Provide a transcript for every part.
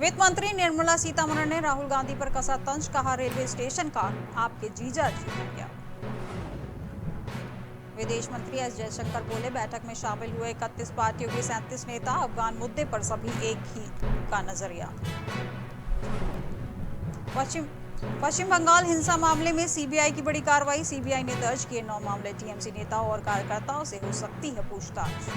वित्त मंत्री निर्मला सीतारमण ने राहुल गांधी पर कसा तंज, कहा रेलवे स्टेशन का आपके जीजा जी बन गया। विदेश मंत्री एस जयशंकर बोले, बैठक में शामिल हुए 31 पार्टियों के 37 नेता, अफगान मुद्दे पर सभी एक ही का नजरिया। पश्चिम बंगाल हिंसा मामले में सीबीआई की बड़ी कार्रवाई, सीबीआई ने दर्ज किए 9 मामले, टीएमसी नेताओं और कार्यकर्ताओं से हो सकती है पूछताछ।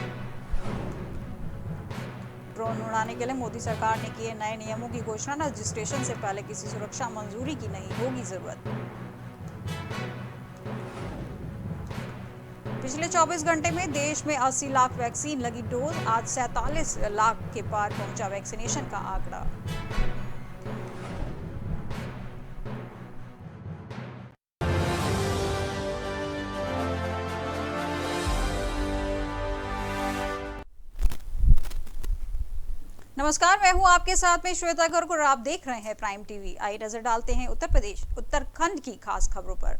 ड्रोन उड़ाने के लिए मोदी सरकार ने किए नए नियमों की घोषणा, रजिस्ट्रेशन से पहले किसी सुरक्षा मंजूरी की नहीं होगी जरूरत। पिछले 24 घंटे में देश में 80 लाख वैक्सीन लगी डोज, आज 47 लाख के पार पहुंचा वैक्सीनेशन का आंकड़ा। नमस्कार, मैं हूं आपके साथ में श्वेता गर्ग और आप देख रहे हैं प्राइम टीवी। आइए नजर डालते हैं उत्तर प्रदेश उत्तराखंड की खास खबरों पर।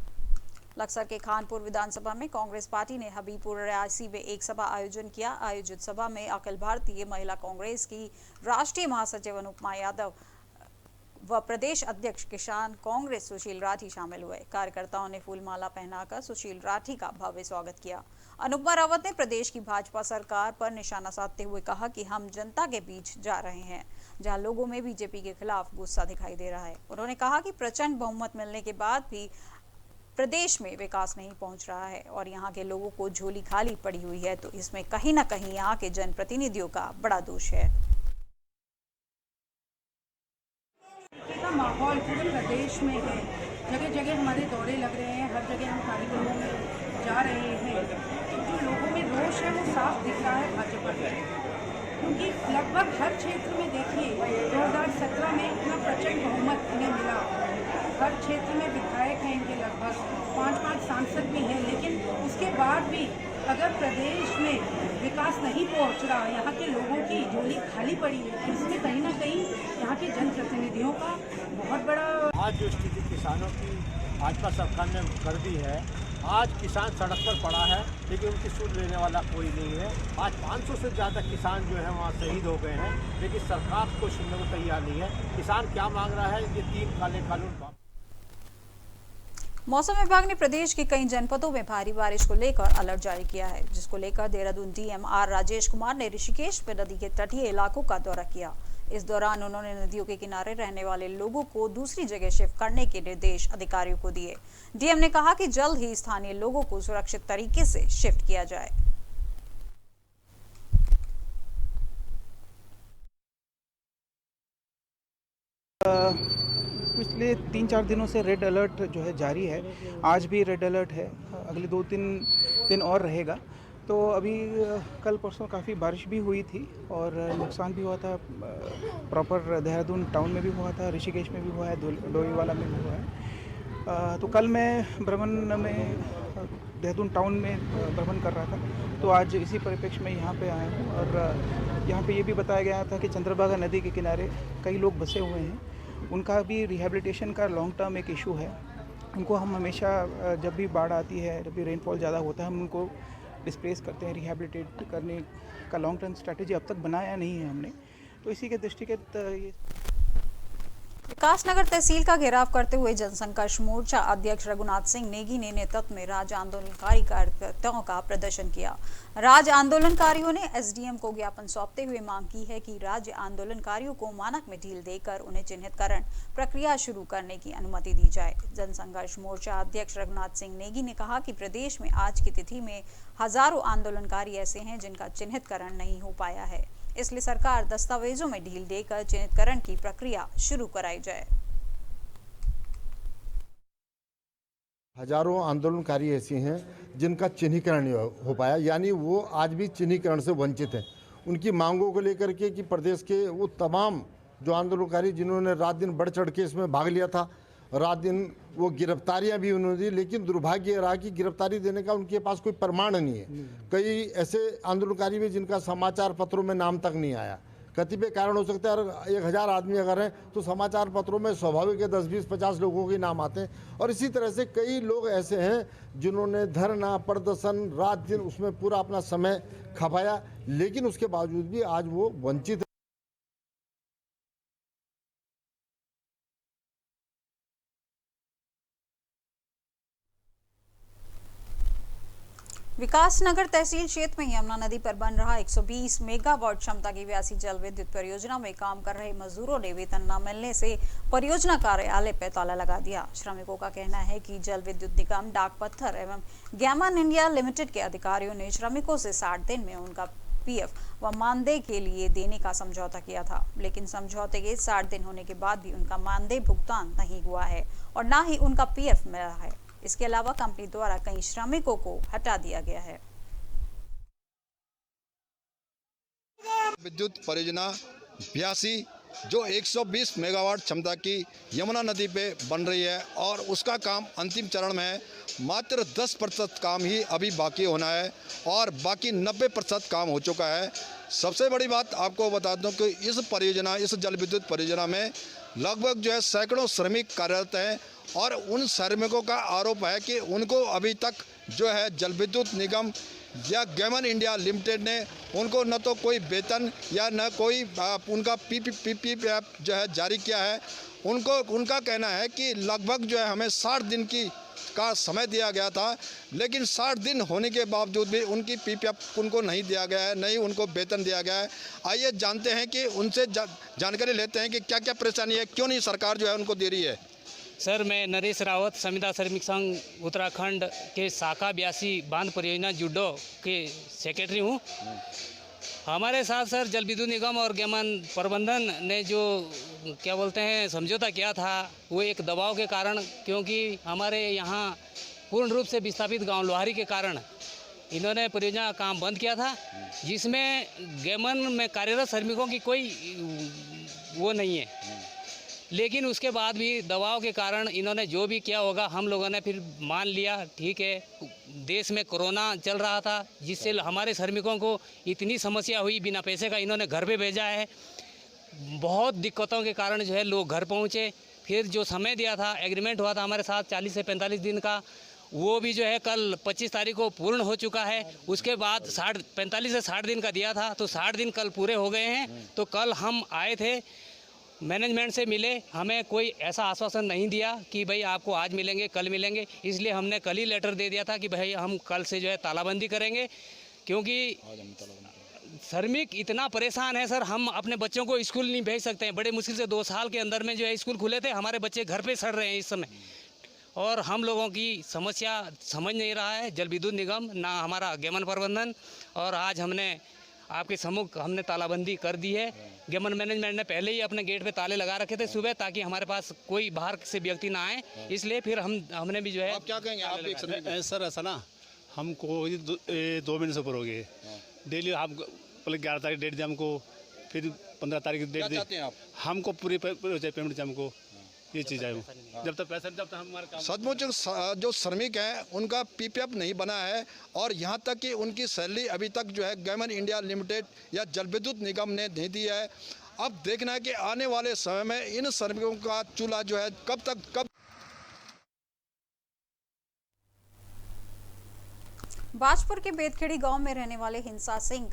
लक्सर के खानपुर विधानसभा में कांग्रेस पार्टी ने हबीबपुर रियासी में एक सभा आयोजन किया। आयोजित सभा में अखिल भारतीय महिला कांग्रेस की राष्ट्रीय महासचिव अनुपमा यादव व प्रदेश अध्यक्ष किसान कांग्रेस सुशील राठी शामिल हुए। कार्यकर्ताओं ने फूलमाला पहनाकर सुशील राठी का भव्य स्वागत किया। अनुपमा रावत ने प्रदेश की भाजपा सरकार पर निशाना साधते हुए कहा कि हम जनता के बीच जा रहे हैं, जहां लोगों में बीजेपी के खिलाफ गुस्सा दिखाई दे रहा है। उन्होंने कहा कि प्रचंड बहुमत मिलने के बाद भी प्रदेश में विकास नहीं पहुंच रहा है और यहाँ के लोगों को झोली खाली पड़ी हुई है, तो इसमें कहीं ना कहीं यहाँ के जनप्रतिनिधियों का बड़ा दोष है। का माहौल पूरे प्रदेश में है, जगह जगह हमारे दौरे लग रहे हैं, हर जगह हम कार्यक्रमों में जा रहे हैं। तो जो लोगों में रोष है वो साफ दिख रहा है भाजपा का, क्योंकि लगभग हर क्षेत्र में देखिए 2017 में इतना प्रचंड बहुमत इन्हें मिला। हर क्षेत्र में विधायक हैं इनके, लगभग 5-5 सांसद भी हैं, लेकिन उसके बाद भी अगर प्रदेश में विकास नहीं पहुंच रहा, यहाँ के लोगों की झोली खाली पड़ी है, तो इसमें कहीं ना कहीं यहाँ के जनप्रतिनिधियों का बहुत बड़ा। आज जो स्थिति किसानों की भाजपा सरकार ने कर दी है, आज किसान सड़क पर पड़ा है लेकिन उनकी सुध लेने वाला कोई नहीं है। आज 500 से ज़्यादा किसान जो है वहाँ शहीद हो गए हैं, लेकिन सरकार को सुनने को तैयार नहीं है। किसान क्या मांग रहा है, ये 3 काले कानून। मौसम विभाग ने प्रदेश के कई जनपदों में भारी बारिश को लेकर अलर्ट जारी किया है, जिसको लेकर देहरादून डीएम आर राजेश कुमार ने ऋषिकेश में नदी के तटीय इलाकों का दौरा किया। इस दौरान उन्होंने नदियों के किनारे रहने वाले लोगों को दूसरी जगह शिफ्ट करने के निर्देश अधिकारियों को दिए। डीएम ने कहा कि जल्द ही स्थानीय लोगों को सुरक्षित तरीके से शिफ्ट किया जाए। पिछले 3-4 दिनों से रेड अलर्ट जो है जारी है। आज भी रेड अलर्ट है, अगले 2-3 दिन और रहेगा। तो अभी कल परसों काफ़ी बारिश भी हुई थी और नुकसान भी हुआ था। प्रॉपर देहरादून टाउन में भी हुआ था, ऋषिकेश में भी हुआ है, डोईवाला में भी हुआ है। तो कल मैं भ्रमण में देहरादून टाउन में भ्रमण कर रहा था, तो आज इसी परिप्रेक्ष्य में यहाँ पे आया हूँ। और यहाँ पे ये भी बताया गया था कि चंद्रभागा नदी के किनारे कई लोग बसे हुए हैं, उनका भी रिहैबिलिटेशन का लॉन्ग टर्म एक इशू है। उनको हम हमेशा जब भी बाढ़ आती है, जब भी रेनफॉल ज़्यादा होता है, हम उनको डिस्प्लेस करते हैं। रिहैबिलिटेट करने का लॉन्ग टर्म स्ट्रैटेजी अब तक बनाया नहीं है हमने, तो इसी के दृष्टिगत ये विकासनगर तहसील का घेराव करते हुए जनसंघर्ष मोर्चा अध्यक्ष रघुनाथ सिंह नेगी ने नेतृत्व में राज्य आंदोलनकारी कार्यकर्ताओं का प्रदर्शन किया। राज्य आंदोलनकारियों ने एसडीएम को ज्ञापन सौंपते हुए मांग की है कि राज्य आंदोलनकारियों को मानक में ढील देकर उन्हें चिन्हितकरण प्रक्रिया शुरू करने की अनुमति दी जाए। जनसंघर्ष मोर्चा अध्यक्ष रघुनाथ सिंह नेगी ने कहा कि प्रदेश में आज की तिथि में हजारों आंदोलनकारी ऐसे हैं जिनका चिन्हितकरण नहीं हो पाया है, इसलिए सरकार दस्तावेजों में ढील देकर चिन्हितकरण की प्रक्रिया शुरू कराई जाए। हजारों आंदोलनकारी ऐसे हैं जिनका चिन्हीकरण नहीं हो पाया, यानी वो आज भी चिन्हीकरण से वंचित हैं। उनकी मांगों को लेकर के कि प्रदेश के वो तमाम जो आंदोलनकारी जिन्होंने रात दिन बढ़ चढ़ के इसमें भाग लिया था, रात दिन वो गिरफ्तारियां भी उन्होंने दी, लेकिन दुर्भाग्य रहा कि गिरफ्तारी देने का उनके पास कोई प्रमाण नहीं है। कई ऐसे आंदोलनकारी भी जिनका समाचार पत्रों में नाम तक नहीं आया। कतिपय कारण हो सकते हैं, और 1000 आदमी अगर हैं तो समाचार पत्रों में स्वाभाविक है 10, 20, 50 लोगों के नाम आते हैं। और इसी तरह से कई लोग ऐसे हैं जिन्होंने धरना प्रदर्शन रात दिन उसमें पूरा अपना समय खपाया, लेकिन उसके बावजूद भी आज वो वंचित विकासनगर तहसील क्षेत्र में यमुना नदी पर बन रहा 120 मेगावाट क्षमता की 82 जल विद्युत परियोजना में काम कर रहे मजदूरों ने वेतन न मिलने से परियोजना कार्यालय पर ताला लगा दिया। श्रमिकों का कहना है कि जल विद्युत निगम, डाक पत्थर एवं गैमन इंडिया लिमिटेड के अधिकारियों ने श्रमिकों से 60 दिन में उनका पीएफ व मानदेय के लिए देने का समझौता किया था, लेकिन समझौते के 60 दिन होने के बाद भी उनका मानदेय भुगतान नहीं हुआ है और न ही उनका पीएफ मिला है। इसके अलावा कंपनी द्वारा कई श्रमिकों को हटा दिया गया है। विद्युत परियोजना 82 जो 120 मेगावाट क्षमता की यमुना नदी पे बन रही है और उसका काम अंतिम चरण में है। मात्र 10% काम ही अभी बाकी होना है और बाकी 90% काम हो चुका है। सबसे बड़ी बात आपको बता दूं कि इस जल विद्युत परियोजना में लगभग जो है सैकड़ों श्रमिक कार्यरत हैं और उन श्रमिकों का आरोप है कि उनको अभी तक जो है जल विद्युत निगम या गैमन इंडिया लिमिटेड ने उनको न तो कोई वेतन या न कोई उनका पीपी जो है जारी किया है। उनका कहना है कि लगभग जो है हमें 60 दिन का समय दिया गया था, लेकिन 60 दिन होने के बावजूद भी उनकी पीपीएफ उनको नहीं दिया गया है, नहीं उनको वेतन दिया गया है। आइए जानते हैं कि उनसे जानकारी लेते हैं कि क्या क्या परेशानी है, क्यों नहीं सरकार जो है उनको दे रही है। सर, मैं नरेश रावत, संविदा श्रमिक संघ उत्तराखंड के शाखा 82 बांध परियोजना जुडो के सेक्रेटरी हूँ। हमारे साथ सर जल विद्युत निगम और गैमन प्रबंधन ने जो क्या बोलते हैं समझौता किया था, वो एक दबाव के कारण, क्योंकि हमारे यहाँ पूर्ण रूप से विस्थापित गांव लोहारी के कारण इन्होंने परियोजना का काम बंद किया था, जिसमें गैमन में कार्यरत श्रमिकों की कोई वो नहीं है। लेकिन उसके बाद भी दबाव के कारण इन्होंने जो भी किया होगा, हम लोगों ने फिर मान लिया, ठीक है। देश में कोरोना चल रहा था, जिससे हमारे श्रमिकों को इतनी समस्या हुई, बिना पैसे का इन्होंने घर पे भेजा है। बहुत दिक्कतों के कारण जो है लोग घर पहुँचे। फिर जो समय दिया था, एग्रीमेंट हुआ था हमारे साथ 40 से 45 दिन का, वो भी जो है कल 25 तारीख को पूर्ण हो चुका है। उसके बाद 45 से 60 दिन का दिया था, तो 60 दिन कल पूरे हो गए हैं। तो कल हम आए थे, मैनेजमेंट से मिले, हमें कोई ऐसा आश्वासन नहीं दिया कि भाई आपको आज मिलेंगे, कल मिलेंगे। इसलिए हमने कल ही लेटर दे दिया था कि भाई हम कल से जो है तालाबंदी करेंगे, क्योंकि श्रमिक इतना परेशान है सर। हम अपने बच्चों को स्कूल नहीं भेज सकते हैं। बड़े मुश्किल से 2 साल के अंदर में जो है स्कूल खुले थे, हमारे बच्चे घर पे सड़ रहे हैं इस समय, और हम लोगों की समस्या समझ नहीं रहा है जल विद्युत निगम, ना हमारा गैमन प्रबंधन। और आज हमने आपके सम्मुख हमने तालाबंदी कर दी है। गैमन मैनेजमेंट ने पहले ही अपने गेट पे ताले लगा रखे थे सुबह, ताकि हमारे पास कोई बाहर से व्यक्ति ना आए। इसलिए फिर हमने भी जो है। आप क्या कहेंगे? आप एक सर ऐसा ना, हमको 2 महीने से ऊपर हो गए डेली। हम पहले 11 तारीख डेट दी हमको, फिर 15 तारीख डेट दी। चाहते हैं आप? हमको पूरी पेमेंट चाहिए हमको, ये चीज़ है। जब तक पैसा, जब तक हमारे काम। सचमुच जो श्रमिक हैं उनका पीपीएफ नहीं बना है और यहाँ तक कि उनकी सैलरी अभी तक जो है गैमन इंडिया लिमिटेड या जल विद्युत निगम ने नहीं दी है। अब देखना है कि आने वाले समय में इन श्रमिकों का चूल्हा जो है कब बाजपुर के बेदखेड़ी गांव में रहने वाले हिंसा सिंह,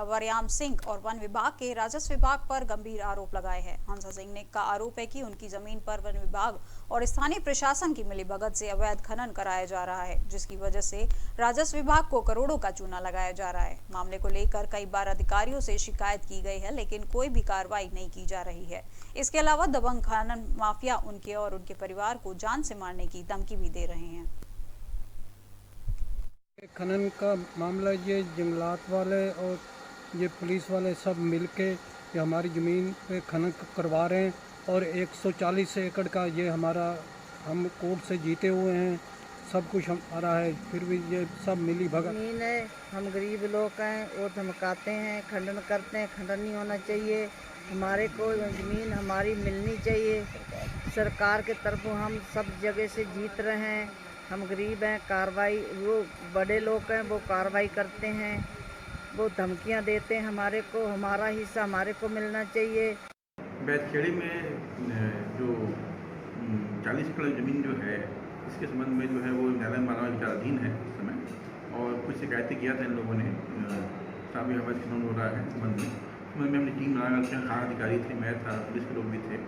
वरयाम सिंह और वन विभाग के राजस्व विभाग पर गंभीर आरोप लगाए हैं। हंसा सिंह ने का आरोप है कि उनकी जमीन पर वन विभाग और स्थानीय प्रशासन की मिलीभगत से अवैध खनन कराया जा रहा है, जिसकी वजह से राजस्व विभाग को करोड़ों का चूना लगाया जा रहा है। मामले को लेकर कई बार अधिकारियों से शिकायत की गई है, लेकिन कोई भी कार्रवाई नहीं की जा रही है। इसके अलावा दबंग खनन माफिया उनके और उनके परिवार को जान से मारने की धमकी भी दे रहे हैं। खनन का मामला, ये जंगलात वाले और ये पुलिस वाले सब मिलके ये हमारी ज़मीन पे खनन करवा रहे हैं और 140 एकड़ का ये हमारा, हम कोर्ट से जीते हुए हैं, सब कुछ हमारा है, फिर भी ये सब मिली भगत। ज़मीन है, हम गरीब लोग हैं, वो धमकाते हैं, खंडन करते हैं। खंडन नहीं होना चाहिए, हमारे को ज़मीन हमारी मिलनी चाहिए। सरकार के तरफ हम सब जगह से जीत रहे हैं। हम गरीब हैं, कार्रवाई वो बड़े लोग हैं, वो कार्रवाई करते हैं, वो धमकियां देते हैं हमारे को, हमारा हिस्सा हमारे को मिलना चाहिए। बेदखेड़ी में जो 40 एकड़ ज़मीन जो है, इसके संबंध में जो है वो न्यायालय मामला विचाराधीन है इस समय, और कुछ शिकायतें किया था इन लोगों ने, काफ़ी अवैध खनन हो रहा है संबंध में हमने टीम लगा कर, खाना अधिकारी थे, मैं था, पुलिस के लोग भी थे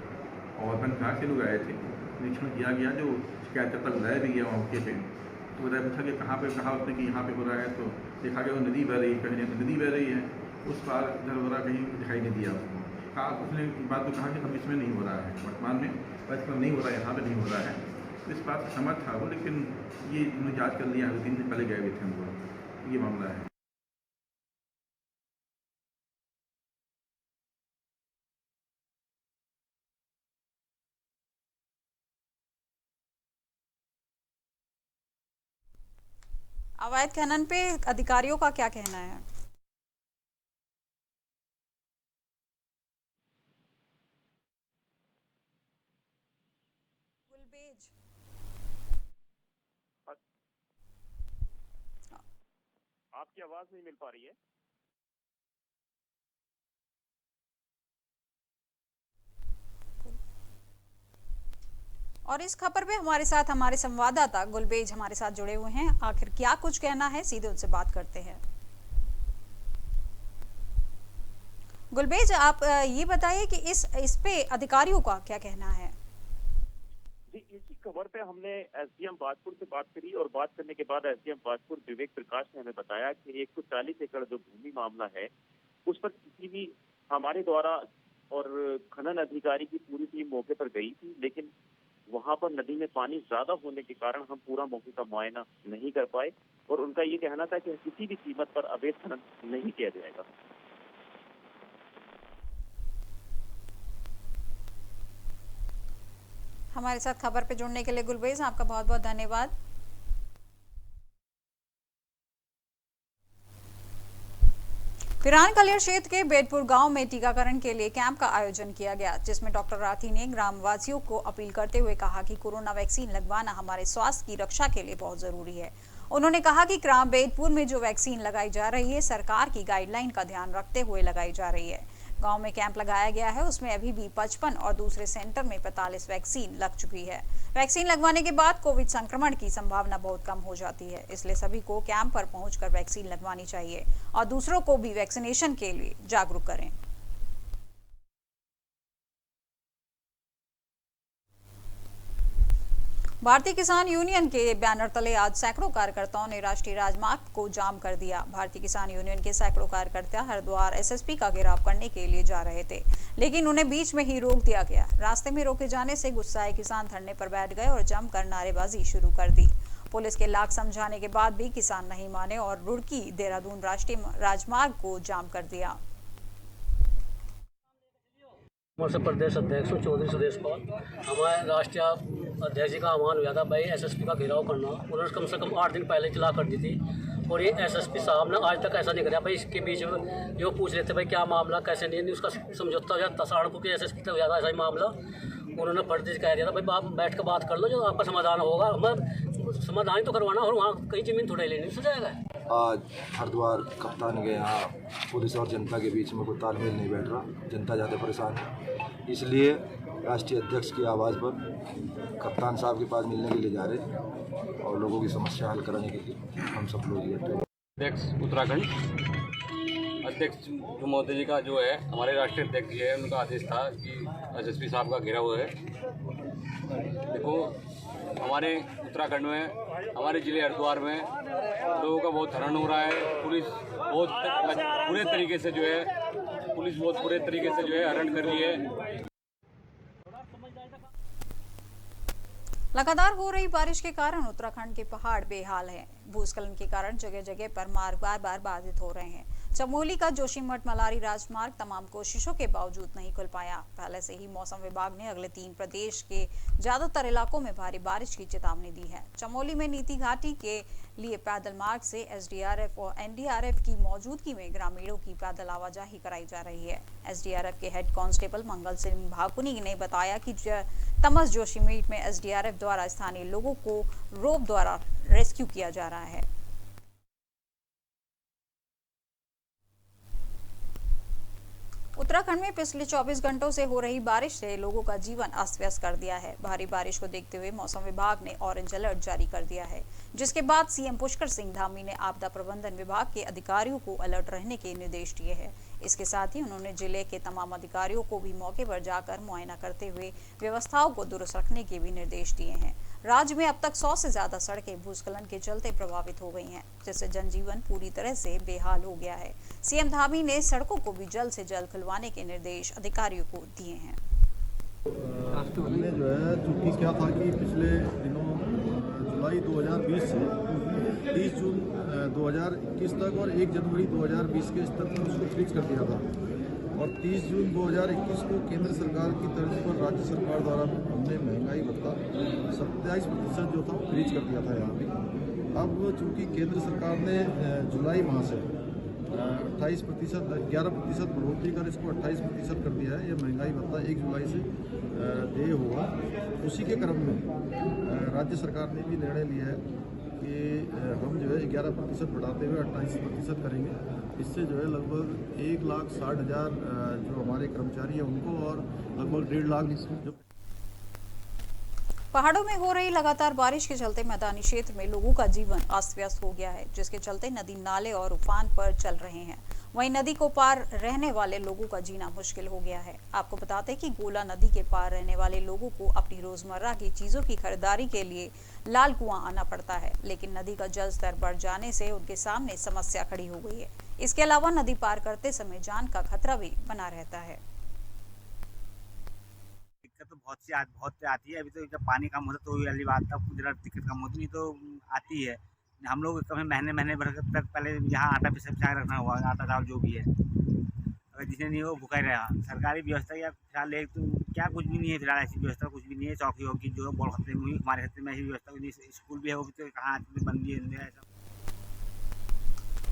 और वन विभाग के लोग आए थे। निरीक्षण किया गया, जो शिकायतकर्ता बुलाया भी गया मौके पे, तो बताया पूछा कि कहा उसने कि यहाँ पे हो रहा है, तो देखा कि वो नदी बह रही है, कहीं तो नदी बह रही है, उस पार इधर हो रहा कहीं दिखाई नहीं दिया उसको। कहा उसने बात तो कहा कि हम इसमें नहीं हो रहा है, वर्तमान में पर नहीं हो रहा है, यहाँ पे नहीं हो रहा है। तो इस बात से समझ था वो, लेकिन ये उन्होंने जाँच कर लिया, 3 दिन पहले गए हुए थे हम लोग, ये मामला है। अवैध खनन पे अधिकारियों का क्या कहना है? गुलबेज, आपकी आवाज नहीं मिल पा रही है। और इस खबर पे हमारे साथ हमारे संवाददाता गुलबेज हमारे साथ जुड़े हुए हैं। आखिर क्या कुछ कहना है, सीधे उनसे बात करते हैं। गुलबेज, आप ये बताइए कि इस पे अधिकारियों का क्या कहना है? जी, इसी खबर पे हमने एसडीएम बाजपुर से बात करी और बात करने के बाद एसडीएम बाजपुर विवेक प्रकाश ने हमें बताया कि 140 एकड़ जो भूमि मामला है उस पर किसी भी हमारे द्वारा और खनन अधिकारी की पूरी टीम मौके पर गई थी, लेकिन वहां पर नदी में पानी ज्यादा होने के कारण हम पूरा मौके का मुआयना नहीं कर पाए और उनका ये कहना था कि किसी भी कीमत पर अवैध खनन नहीं किया जाएगा। हमारे साथ खबर पे जुड़ने के लिए गुलबेज आपका बहुत बहुत धन्यवाद। पिरान कलियर क्षेत्र के बेटपुर गांव में टीकाकरण के लिए कैंप का आयोजन किया गया, जिसमें डॉक्टर राठी ने ग्रामवासियों को अपील करते हुए कहा कि कोरोना वैक्सीन लगवाना हमारे स्वास्थ्य की रक्षा के लिए बहुत जरूरी है। उन्होंने कहा कि ग्राम बेटपुर में जो वैक्सीन लगाई जा रही है सरकार की गाइडलाइन का ध्यान रखते हुए लगाई जा रही है। गांव में कैंप लगाया गया है, उसमें अभी भी 55 और दूसरे सेंटर में 45 वैक्सीन लग चुकी है। वैक्सीन लगवाने के बाद कोविड संक्रमण की संभावना बहुत कम हो जाती है, इसलिए सभी को कैंप पर पहुंचकर वैक्सीन लगवानी चाहिए और दूसरों को भी वैक्सीनेशन के लिए जागरूक करें। भारतीय किसान यूनियन के बैनर तले आज सैकड़ों कार्यकर्ताओं ने राष्ट्रीय राजमार्ग को जाम कर दिया। भारतीय किसान यूनियन के सैकड़ों कार्यकर्ता हरिद्वार एसएसपी का घेराव करने के लिए जा रहे थे, लेकिन उन्हें बीच में ही रोक दिया गया। रास्ते में रोके जाने से गुस्साए किसान धरने पर बैठ गए और जमकर नारेबाजी शुरू कर दी। पुलिस के लाख समझाने के बाद भी किसान नहीं माने और रुड़की देहरादून राष्ट्रीय राजमार्ग को जाम कर दिया। मध्य प्रदेश अध्यक्ष चौधरी सुदेश पाल, हमारे राष्ट्रीय अध्यक्ष जी का आह्वान हुआ था भाई एसएसपी का घेराव करना। उन्होंने कम से कम 8 दिन पहले चला कर दी थी और ये एसएसपी साहब ने आज तक ऐसा नहीं कराया। भाई इसके बीच में जो पूछ रहे थे भाई क्या मामला कैसे नहीं, उसका समझौता हो जाता। सहारनपुर के एसएसपी तक हो जाता ऐसा ही मामला। उन्होंने फर्जी कह दिया था भाई आप बैठ कर बात कर लो, जो आपका समाधान होगा। हमें समाधान तो करवाना और वहाँ कहीं ज़मीन थोड़ा लेनी हो जाएगा। आज हरिद्वार कप्तान के यहाँ पुलिस और जनता के बीच में कोई तालमेल नहीं बैठ रहा, जनता ज़्यादा परेशान है। इसलिए राष्ट्रीय अध्यक्ष की आवाज़ पर कप्तान साहब के पास मिलने के लिए जा रहे और लोगों की समस्या हल कराने के लिए हम सब लोग बैठे। अध्यक्ष उत्तराखंड अध्यक्ष जो मोदी जी का जो है हमारे राष्ट्रीय अध्यक्ष जी है, उनका आदेश था कि एसएसपी साहब का घेराव है। देखो हमारे उत्तराखंड में हमारे ज़िले हरिद्वार में लोगों का बहुत हरण हो रहा है। पुलिस बहुत बुरे तरीके से जो है हरण कर रही है। लगातार हो रही बारिश के कारण उत्तराखंड के पहाड़ बेहाल हैं। भूस्खलन के कारण जगह जगह पर मार्ग बार बाधित हो रहे हैं। चमोली का जोशीमठ मलारी राजमार्ग तमाम कोशिशों के बावजूद नहीं खुल पाया। पहले से ही मौसम विभाग ने अगले 3 प्रदेश के ज्यादातर इलाकों में भारी बारिश की चेतावनी दी है। चमोली में नीति घाटी के लिए पैदल मार्ग से एसडीआरएफ और एनडीआरएफ की मौजूदगी में ग्रामीणों की पैदल आवाजाही कराई जा रही है। एसडीआरएफ के हेड कांस्टेबल मंगल सिंह भाकुनी ने बताया कि तमस जोशीमठ में एसडीआरएफ द्वारा स्थानीय लोगों को रोप द्वारा रेस्क्यू किया जा रहा है। उत्तराखंड में पिछले 24 घंटों से हो रही बारिश से लोगों का जीवन अस्त व्यस्त कर दिया है। भारी बारिश को देखते हुए मौसम विभाग ने ऑरेंज अलर्ट जारी कर दिया है, जिसके बाद सीएम पुष्कर सिंह धामी ने आपदा प्रबंधन विभाग के अधिकारियों को अलर्ट रहने के निर्देश दिए हैं। इसके साथ ही उन्होंने जिले के तमाम अधिकारियों को भी मौके पर जाकर मुआयना करते हुए व्यवस्थाओं को दुरुस्त रखने के भी निर्देश दिए हैं। राज्य में अब तक 100 से ज्यादा सड़कें भूस्खलन के चलते प्रभावित हो गई हैं, जिससे जनजीवन पूरी तरह से बेहाल हो गया है। सीएम धामी ने सड़कों को भी जल्द से जल्द खुलवाने के निर्देश अधिकारियों को दिए हैं। हमने जो है चूँकि क्या था कि पिछले दिनों जुलाई 2020 से 30 जून 2021 तक और 1 जनवरी 2020 के स्तर पर उसको फ्रीज कर दिया था और 30 जून 2021 को केंद्र सरकार की तर्ज पर राज्य सरकार द्वारा हमने महंगाई भत्ता 27% जो था फ्रीज कर दिया था यहाँ पे। अब चूँकि केंद्र सरकार ने जुलाई माह से 11% बढ़ोतरी कर इसको 28% कर दिया है। यह महंगाई भत्ता 1 जुलाई से देय होगा। उसी के क्रम में राज्य सरकार ने भी निर्णय लिया है कि हम जो है 11% बढ़ाते हुए 28% करेंगे। इससे जो है लगभग 1,60,000 जो हमारे कर्मचारी हैं उनको और लगभग 1.5 लाख पहाड़ों में हो रही लगातार बारिश के चलते मैदानी क्षेत्र में लोगों का जीवन अस्त व्यस्त हो गया है, जिसके चलते नदी नाले और उफान पर चल रहे हैं। वहीं नदी को पार रहने वाले लोगों का जीना मुश्किल हो गया है। आपको बताते हैं कि गोला नदी के पार रहने वाले लोगों को अपनी रोजमर्रा की चीजों की खरीदारी के लिए लाल कुआं आना पड़ता है, लेकिन नदी का जल स्तर बढ़ जाने से उनके सामने समस्या खड़ी हो गई है। इसके अलावा नदी पार करते समय जान का खतरा भी बना रहता है। तो बहुत से आती है। अभी तो जब पानी कम होता तो वाली बात तब जरा दिक्कत कम होती, नहीं तो आती है। हम लोग कभी महीने भर तक पहले यहाँ आटा पिसा रखना हुआ, आटा दाल जो भी है, अगर जिसने नहीं हो भूखा ही रहा। सरकारी व्यवस्था या फिलहाल एक तो क्या कुछ भी नहीं है, फिलहाल ऐसी व्यवस्था कुछ भी नहीं है। चौकी होगी जो बड़ खतरे में हुई, हमारे खतरे में ऐसी व्यवस्था, स्कूल भी है वो भी तो कहाँ बंदी है।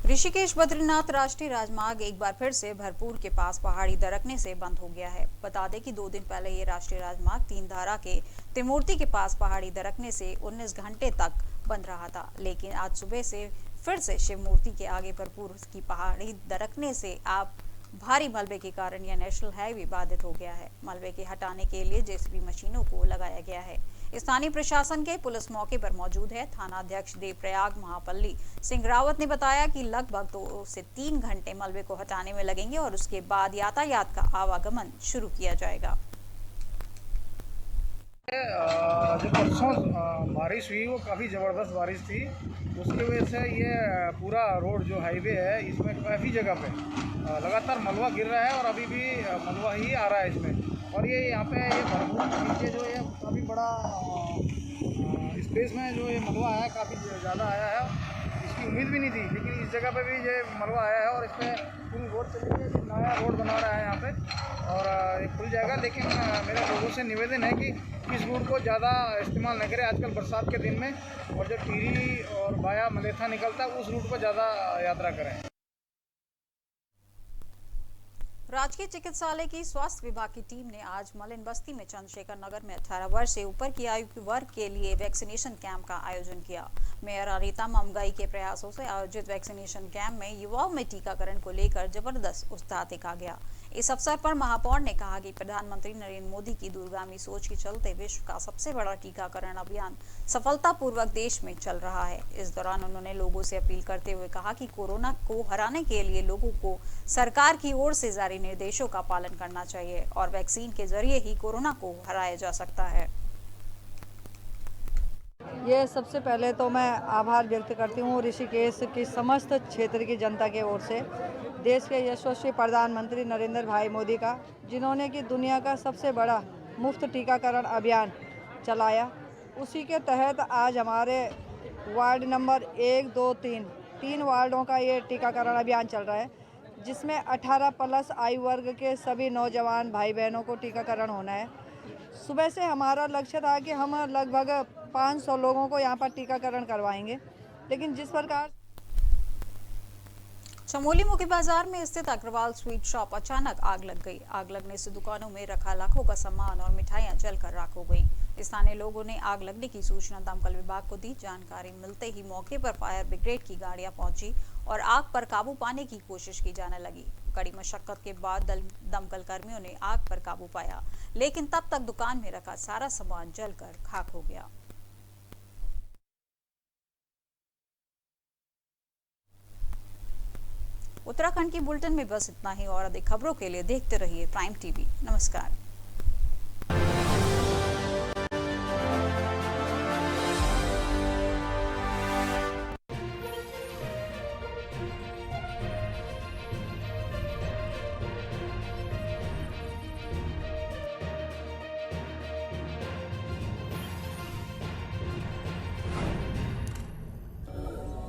ऋषिकेश बद्रीनाथ राष्ट्रीय राजमार्ग एक बार फिर से भरपूर के पास पहाड़ी दरकने से बंद हो गया है। बता दें कि 2 दिन पहले ये राष्ट्रीय राजमार्ग 3 धारा के त्रिमूर्ति के पास पहाड़ी दरकने से 19 घंटे तक बंद रहा था, लेकिन आज सुबह से फिर से शिव मूर्ति के आगे भरपूर की पहाड़ी दरकने से आप भारी मलबे के कारण यह नेशनल हाईवे बाधित हो गया है। मलबे के हटाने के लिए जेसीबी मशीनों को लगाया गया है। स्थानीय प्रशासन के पुलिस मौके पर मौजूद है। थाना अध्यक्ष देवप्रयाग महापल्ली सिंह रावत ने बताया कि लगभग 2 से 3 घंटे मलबे को हटाने में लगेंगे और उसके बाद यातायात का आवागमन शुरू किया जाएगा। जो परसों बारिश हुई वो काफ़ी ज़बरदस्त बारिश थी, उसकी वजह से ये पूरा रोड जो हाईवे है इसमें काफ़ी जगह पे लगातार मलबा गिर रहा है और अभी भी मलबा ही आ रहा है इसमें। और ये यहाँ पे ये भरपूर नीचे जो है काफ़ी बड़ा स्पेस में जो ये मलबा आया है, काफ़ी ज़्यादा आया है। इसकी उम्मीद भी नहीं थी, लेकिन इस जगह पे भी ये मलबा आया है और इस पर पूरी रोड चल रही है। नया रोड बना रहा है यहाँ पे और ये खुल जाएगा। लेकिन मेरे लोगों से निवेदन है कि इस रूट को ज़्यादा इस्तेमाल न करें आजकल बरसात के दिन में, और जो टिहरी और बाया मलेथा निकलता है उस रूट पर ज़्यादा यात्रा करें। राजकीय चिकित्सालय की स्वास्थ्य विभाग की टीम ने आज मलिन बस्ती में चंद्रशेखर नगर में 18 वर्ष से ऊपर की आयु वर्ग के लिए वैक्सीनेशन कैंप का आयोजन किया। मेयर अनीता ममगाई के प्रयासों से आयोजित वैक्सीनेशन कैंप में युवाओं में टीकाकरण को लेकर जबरदस्त उत्साह देखा गया। इस अवसर पर महापौर ने कहा कि प्रधानमंत्री नरेंद्र मोदी की दूरगामी सोच के चलते विश्व का सबसे बड़ा टीकाकरण अभियान सफलतापूर्वक देश में चल रहा है। इस दौरान उन्होंने लोगों से अपील करते हुए कहा कि कोरोना को हराने के लिए लोगों को सरकार की ओर से जारी निर्देशों का पालन करना चाहिए और वैक्सीन के जरिए ही कोरोना को हराया जा सकता है। ये सबसे पहले तो मैं आभार व्यक्त करती हूँ ऋषिकेश की समस्त क्षेत्र की जनता के ओर से, देश के यशस्वी प्रधानमंत्री नरेंद्र भाई मोदी का, जिन्होंने कि दुनिया का सबसे बड़ा मुफ्त टीकाकरण अभियान चलाया। उसी के तहत आज हमारे वार्ड नंबर 1, 2, 3 वार्डों का ये टीकाकरण अभियान चल रहा है, जिसमें 18+ आयु वर्ग के सभी नौजवान भाई बहनों को टीकाकरण होना है। सुबह से हमारा लक्ष्य था कि हम लगभग 500 लोगों को यहाँ पर टीकाकरण करवाएंगे, लेकिन जिस प्रकार चमोली मुख्य बाजार में स्थित अग्रवाल स्वीट शॉप अचानक आग लग गई। आग लगने से दुकानों में रखा लाखों का सामान और मिठाइयां जलकर राख हो गईं। स्थानीय लोगों ने आग लगने की सूचना दमकल विभाग को दी। जानकारी मिलते ही मौके पर फायर ब्रिगेड की गाड़ियां पहुंची और आग पर काबू पाने की कोशिश की जाने लगी। कड़ी मशक्कत के बाद दमकल कर्मियों ने आग पर काबू पाया, लेकिन तब तक दुकान में रखा सारा सामान जलकर खाक हो गया। उत्तराखंड की बुलेटिन में बस इतना ही और अधिक खबरों के लिए देखते रहिए प्राइम टीवी। नमस्कार।